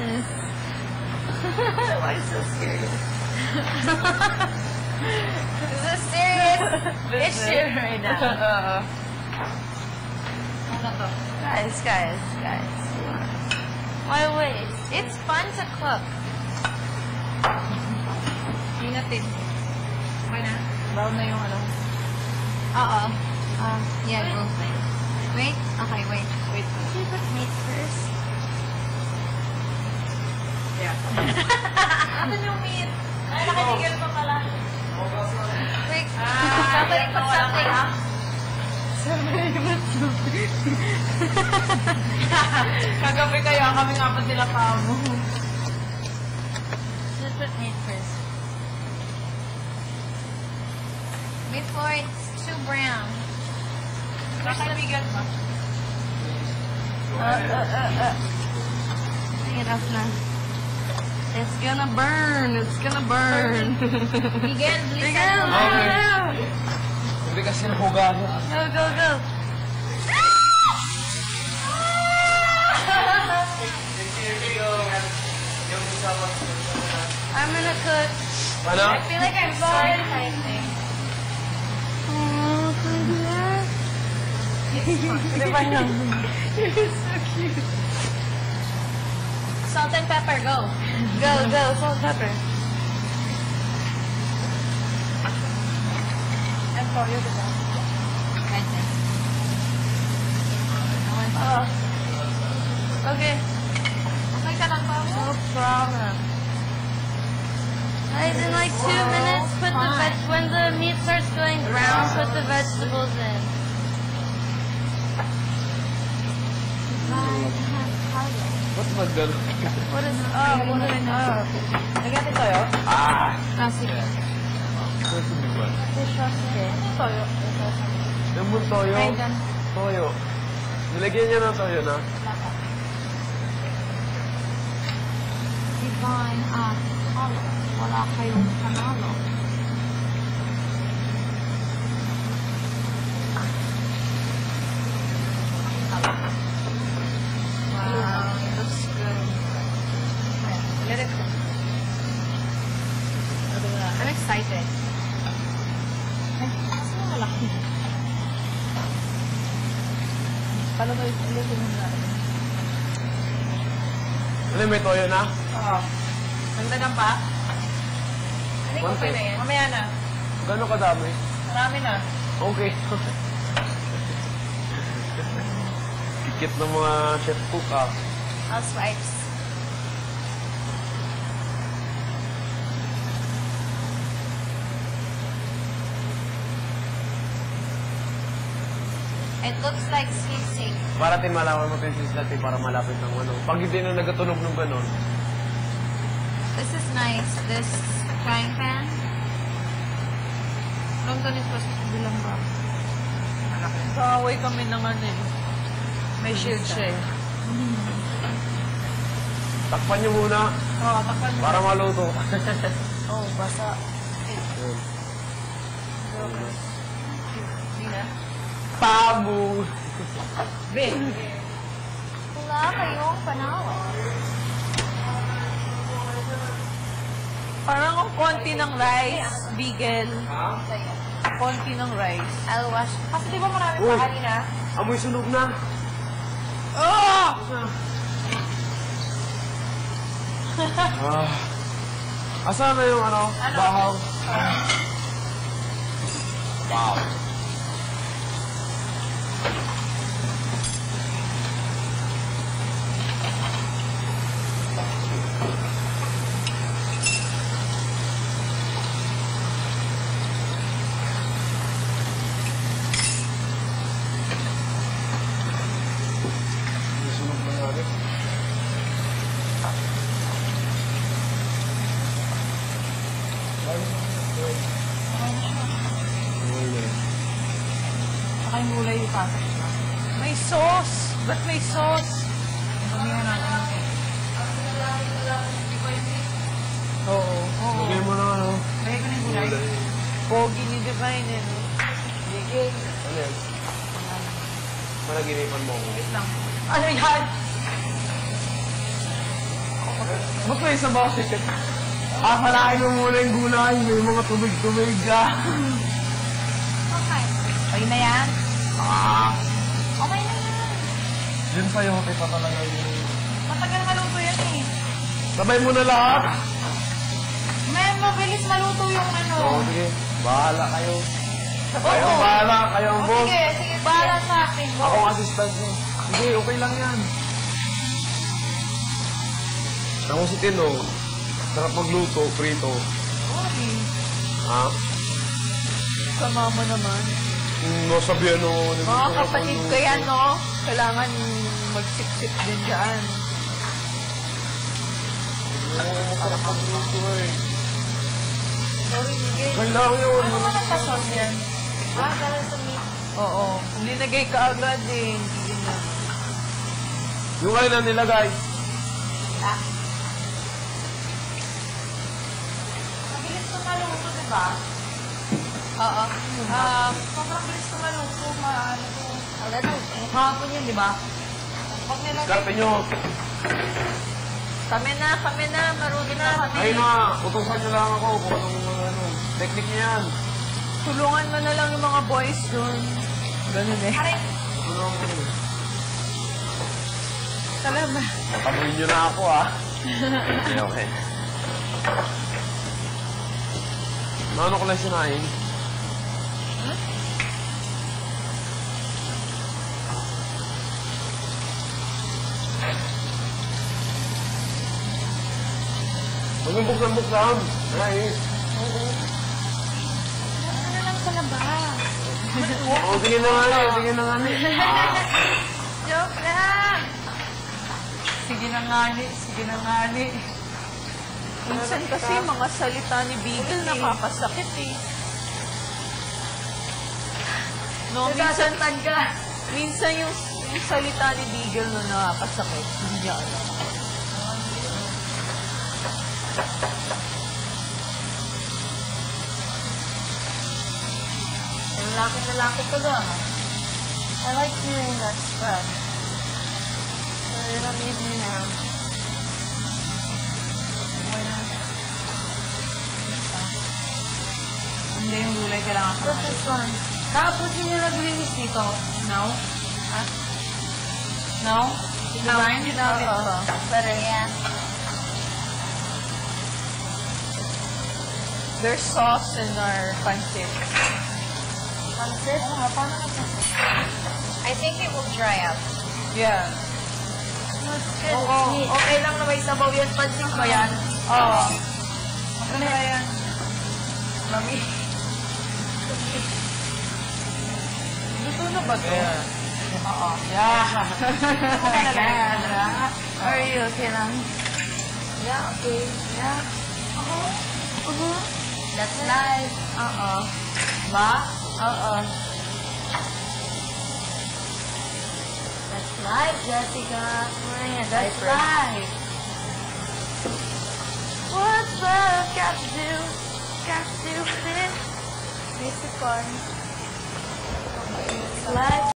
goodness. Why is so serious? Is this serious issue right now? Guys. Why wait? It's fun to cook. Ingatin. Okay na? Brown na yung ano. Oo. Yeah, go. Wait? Okay, wait. Should we put meat first? Yeah. Ano yung meat? Ay, nakatigil pa pala. Wait. Somebody put something up. Kagabi kayo, kami nga pa sila pa mo. Should put meat first. Before it's too brown. Nakaibigan ba? Enough na. It's gonna burn. Miguel, please. Hindi kasi nahuga mo. Go. I'm gonna cook. Ano? I feel like I'm sorry typing. Oh, can I do that? You're so cute. Salt and pepper, go. Go, salt and pepper. And toyo, diba? Right there. Okay. Okay ka lang pa mo? No problem. Guys, in like 2 minutes, when the meat starts going brown, put the vegetables in. Ba't magdalo? What is Lagyan din toyo? sige. Kasi di ba? Sige. Toyo. Yung mo toyo? Ay, dyan. Toyo. Nilagyan niya ng toyo na? Divine, wala kayong panalo. Wow, it looks good. Let it go. I'm excited. Kasi malaki. Paano ba yung ulit yung mga? Ano, may toyo na? Oo. Nagdagan pa? Hindi ko Konti. pwede yan. Mamaya na. Gano'n kadami? Marami na. Okay. Tikit ng mga chef cook, Housewives. It looks like sisig. Para tin malaman mo yung natin para malapit ng ano. Pag hindi na nagatunog ng gano'n. This is nice. This frying pan. Anong ganit pa sa bilang ba? Kaaway kami ng ano eh. May shield siya eh. Takpan niyo muna Oo, takpan mo. para maluto. Oo, basa. Yun. Hindi na. Tabu! Big. Wala kayong panalo. Parang ang konti ng rice, Bigel. Konti ng rice. I'll wash. Kasi di ba marami Uy. pa kanina? Amoy sunog na. Oh! Asan na yung ano? Bahaw? Wow. Sunog na natin. Saka yung gulay yung pasok siya. May sauce! Ba't may sauce? Pamihan natin. Oo. Lagyan mo na ano. Lagay ko na yung gulay. Pogi ni Divine eh. No? Sige. Ano yan? Panaginipan mo ako. Wait lang. Ano yan? Ba't may isa ba kasi? Palain mo muna yung gulay. May mga tubig-tubig ka. Okay. Ayun na yan? Okay na yan. Yun sa'yo, okay pa talaga yun. Matagal maluto yan eh. Sabay mo na lahat. Men, mabilis maluto yung ano. Oo, sige. Bahala kayo. Oo. Kayong bahala, kayong O, boss. sige, sige. Bahala sa akin, boss. Ako ang assistant niyo. Hindi, okay lang yan. Ako si Tino. Sarap magluto, prito. Okay. Ha? Sama mo naman. Nasabihan mo. Mga kapatid ko yan, no? Kailangan magsip-sip din dyan. Masarap magluto eh. Sorry, Miguel. Kailangan yun. Ano ba nagpasos yan? Dahil sa meat. Oo. Kung linagay ka agad eh, hindi na. Yung kayo na nilagay. Mabilis ko maluto, diba? Oo. Sobrang bilis ko maluto. Maano ko. Kahapon yun, di ba? Pag nilagay, Skarpe nyo. kami na, marunong na kami. Ayun na, utusan nyo lang ako kung anong mga ano. Teknik niya yan. Tulungan mo na lang yung mga boys dun. Ganun eh. Tulungan ko yun. Salamat. Patamuin nyo na ako ah. Okay, okay. Ano ko lang sinain? Huwag yung buksan-buksan. Nice. Ano na lang sa labas? Oo, sige na nga ni. Sige na nga ni. Joke lang. Sige na nga ni. Minsan kasi mga salita ni Bigel nakakasakit eh. No, Nagsasantan ka. minsan yung salita ni Bigel na nakakasakit. Hindi niya alam. Lalaki ka lang. I like hearing that stuff. So, you don't need me now. Hindi yung gulay kailangan ko. What's this one? Tapos yun yung nag-release dito. No? Ha? No? Kinain din namin to. Pero yan. There's sauce in our pancit. Pansit? Paano na pansit? I think it will dry up. Yeah. Oo. Okay lang na may sabaw yan. Pansit ba yan? Oo. Ano ba yan? Mami. Luto na ba to? Yeah. Oo. Yeah. Okay na lang. Are you okay lang? Yeah, okay. Yeah. That's life. Ba? That's life, Jessica. That's life. What's love got to do? Got to do with it? Basic one. Life.